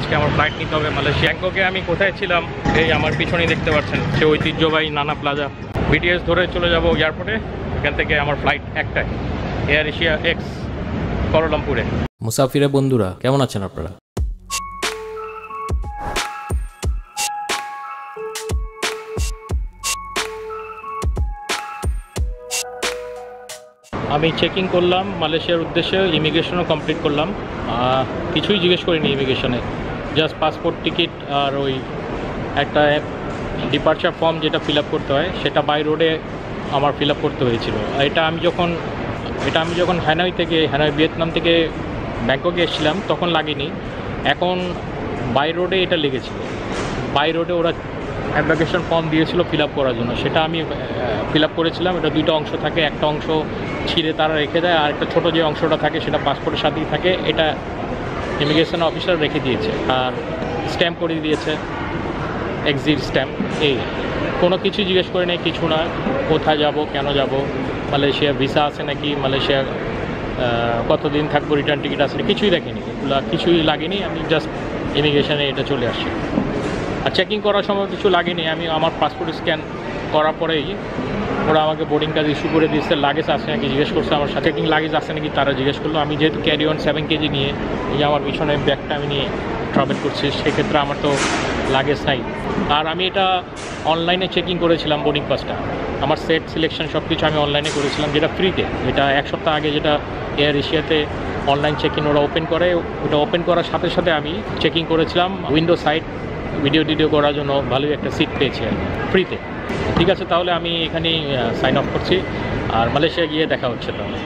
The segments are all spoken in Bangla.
আজকে আমার ফ্লাইট নিতে হবে মালয়েশিয়া। ব্যাংককে আমি কোথায় ছিলাম এই আমার পিছনেই দেখতে পাচ্ছেন, সে ঐতিহ্যবাহী নানা প্লাজা। বিটিএস ধরে চলে যাব এয়ারপোর্টে, এখান থেকে আমার ফ্লাইট একটাই, এয়ার এশিয়া এক্স কুয়ালালামপুরে। মুসাফিরে বন্ধুরা কেমন আছেন আপনারা? আমি চেকিং করলাম মালয়েশিয়ার উদ্দেশ্যে, ইমিগ্রেশনও কমপ্লিট করলাম। কিছুই জিজ্ঞেস করিনি ইমিগ্রেশনে, জাস্ট পাসপোর্ট, টিকিট আর ওই একটা ডিপার্চার ফর্ম যেটা ফিল আপ করতে হয় সেটা বাই রোডে আমার ফিল আপ করতে হয়েছিল। এটা আমি যখন হ্যানয় ভিয়েতনাম থেকে ব্যাংককে এসেছিলাম তখন লাগেনি, এখন বাই রোডে এটা লেগেছিল। বাই রোডে ওরা অ্যাপ্লিকেশন ফর্ম দিয়েছিল ফিল আপ করার জন্য, সেটা আমি ফিল আপ করেছিলাম। এটা দুইটা অংশ থাকে, একটা অংশ ছিঁড়ে তারা রেখে দেয়, আর একটা ছোটো যে অংশটা থাকে সেটা পাসপোর্টের সাথেই থাকে। এটা ইমিগ্রেশন অফিসার রেখে দিয়েছে আর স্ট্যাম্প করে দিয়েছে, এক্সিট স্ট্যাম্প। এই কোনো কিছু জিজ্ঞেস করে নেই, কিছু না, কোথায় যাব, কেন যাব, মালয়েশিয়া ভিসা আছে নাকি, মালয়েশিয়া কতদিন থাকবো, রিটার্ন টিকিট আছে, কিছুই দেখেনি, এগুলো কিছুই লাগেনি। আমি জাস্ট ইমিগ্রেশনে এটা চলে আসছি। আর চেকিং করার সময় কিছু লাগেনি, আমি আমার পাসপোর্ট স্ক্যান করার পরেই ওরা আমাকে বোর্ডিং কার্ড ইস্যু করে দিচ্ছে। লাগেজ আছে নাকি জিজ্ঞেস করছে আমার সাথে, চেকিং লাগেজ আছে নাকি তারা জিজ্ঞেস করলো। আমি যেহেতু ক্যারি অন 7 কেজি নিয়ে, এই যে আমার পিছনে ব্যাগটা আমি নিয়ে ট্রাভেল করছি, সেক্ষেত্রে আমার তো লাগেজ নাই। আর আমি এটা অনলাইনে চেকিং করেছিলাম, বোর্ডিং পাসটা আমার সেট সিলেকশন সব কিছু আমি অনলাইনে করেছিলাম, যেটা ফ্রিতে। এটা এক সপ্তাহ আগে যেটা এয়ার এশিয়াতে অনলাইন চেকিং ওরা ওপেন করে, ওটা ওপেন করার সাথে সাথে আমি চেকিং করেছিলাম। উইন্ডো সাইড ভিডিও করার জন্য ভালোই একটা সিট পেয়েছি আর ফ্রিতে। ঠিক আছে, তাহলে আমি এখানেই সাইন অফ করছি, আর মালয়েশিয়া গিয়ে দেখা হচ্ছে তাহলে।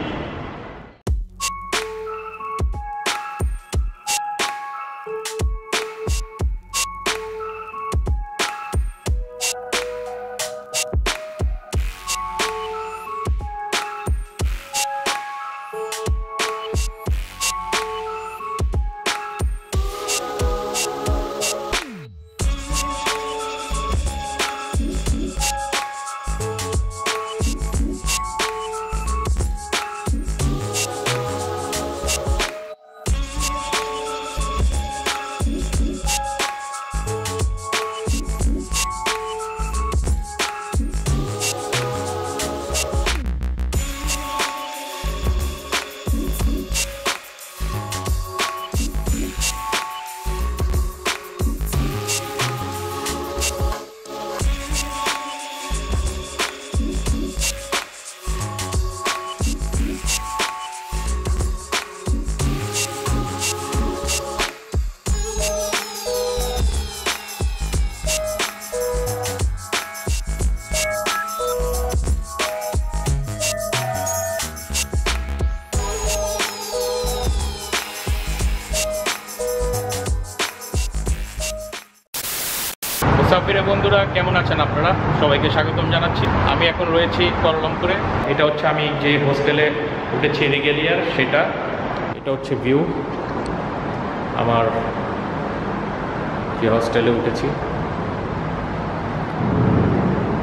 মুসাফিরে বন্ধুরা কেমন আছেন আপনারা? সবাইকে স্বাগতম জানাচ্ছি। আমি এখন রয়েছি কুয়ালালামপুরে। এটা হচ্ছে আমি যে হোস্টেলে উঠেছি রিগেলিয়ার, এটা হচ্ছে ভিউ আমার যে হোস্টেলে উঠেছি।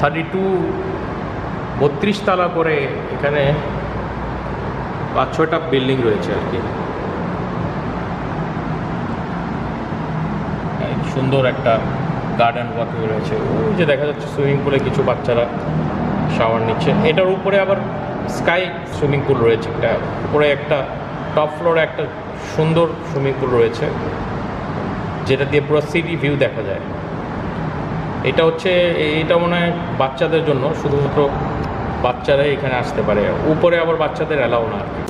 32 তলা করে এখানে 5-6টা বিল্ডিং রয়েছে আর কি। সুন্দর একটা গার্ডেন ওয়াকওয়ে রয়েছে, ওই যে দেখা যাচ্ছে সুইমিং পুলে কিছু বাচ্চারা শাওয়ার নিচ্ছে। এটার উপরে আবার স্কাই সুইমিং পুল রয়েছে, একটা উপরে একটা টপ ফ্লোরে একটা সুন্দর সুইমিং পুল রয়েছে, যেটা দিয়ে পুরো সিটি ভিউ দেখা যায়। এটা মনে হয় বাচ্চাদের জন্য, শুধুমাত্র বাচ্চারাই এখানে আসতে পারে। উপরে আবার বাচ্চাদের অ্যালাউ না আর কি।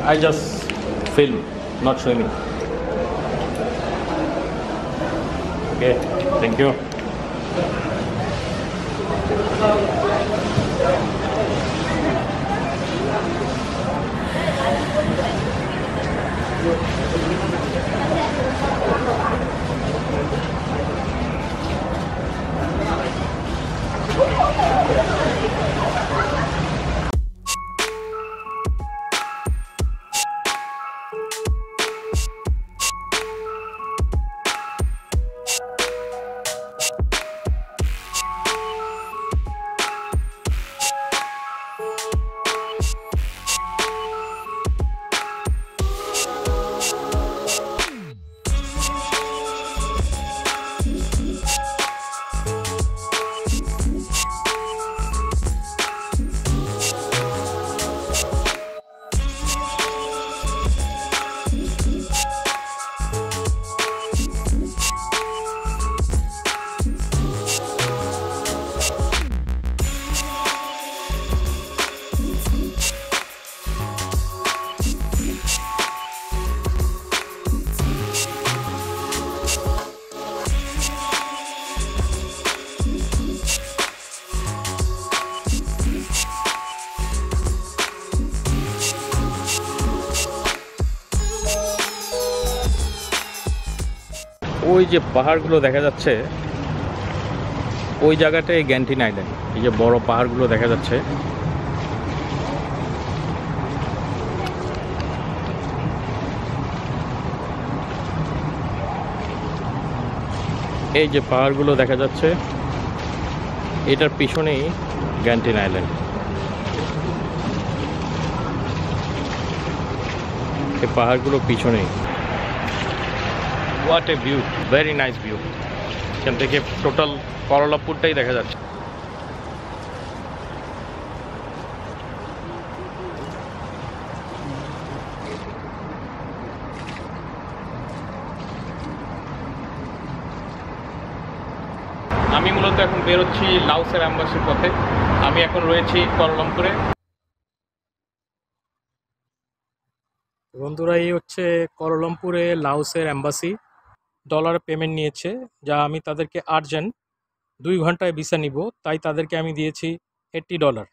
I just film, not swimming. Okay, thank you. ওই যে পাহাড়গুলো দেখা যাচ্ছে, ওই জায়গাটায় গ্যান্টিন আইল্যান্ড। এই যে বড় পাহাড়গুলো দেখা যাচ্ছে, এই যে পাহাড়গুলো দেখা যাচ্ছে, এটার পিছনেই গ্যান্টিন আইল্যান্ড। এই পাহাড়গুলো পিছনেই। What a view, very nice view. এখান থেকে টোটাল কুয়ালালামপুরটাই দেখা যাচ্ছে। আমি মূলত এখন বেরোচ্ছি লাওসের অ্যাম্বাসির পথে। আমি এখন রয়েছি কুয়ালালামপুরে। বন্ধুরা, এই হচ্ছে কুয়ালালামপুরে লাওসের অ্যাম্বাসি। ডলারে পেমেন্ট নিয়েছে, যা আমি তাদেরকে আর্জেন্ট 2 ঘন্টায় ভিসা নিব, তাই তাদেরকে আমি দিয়েছি $80।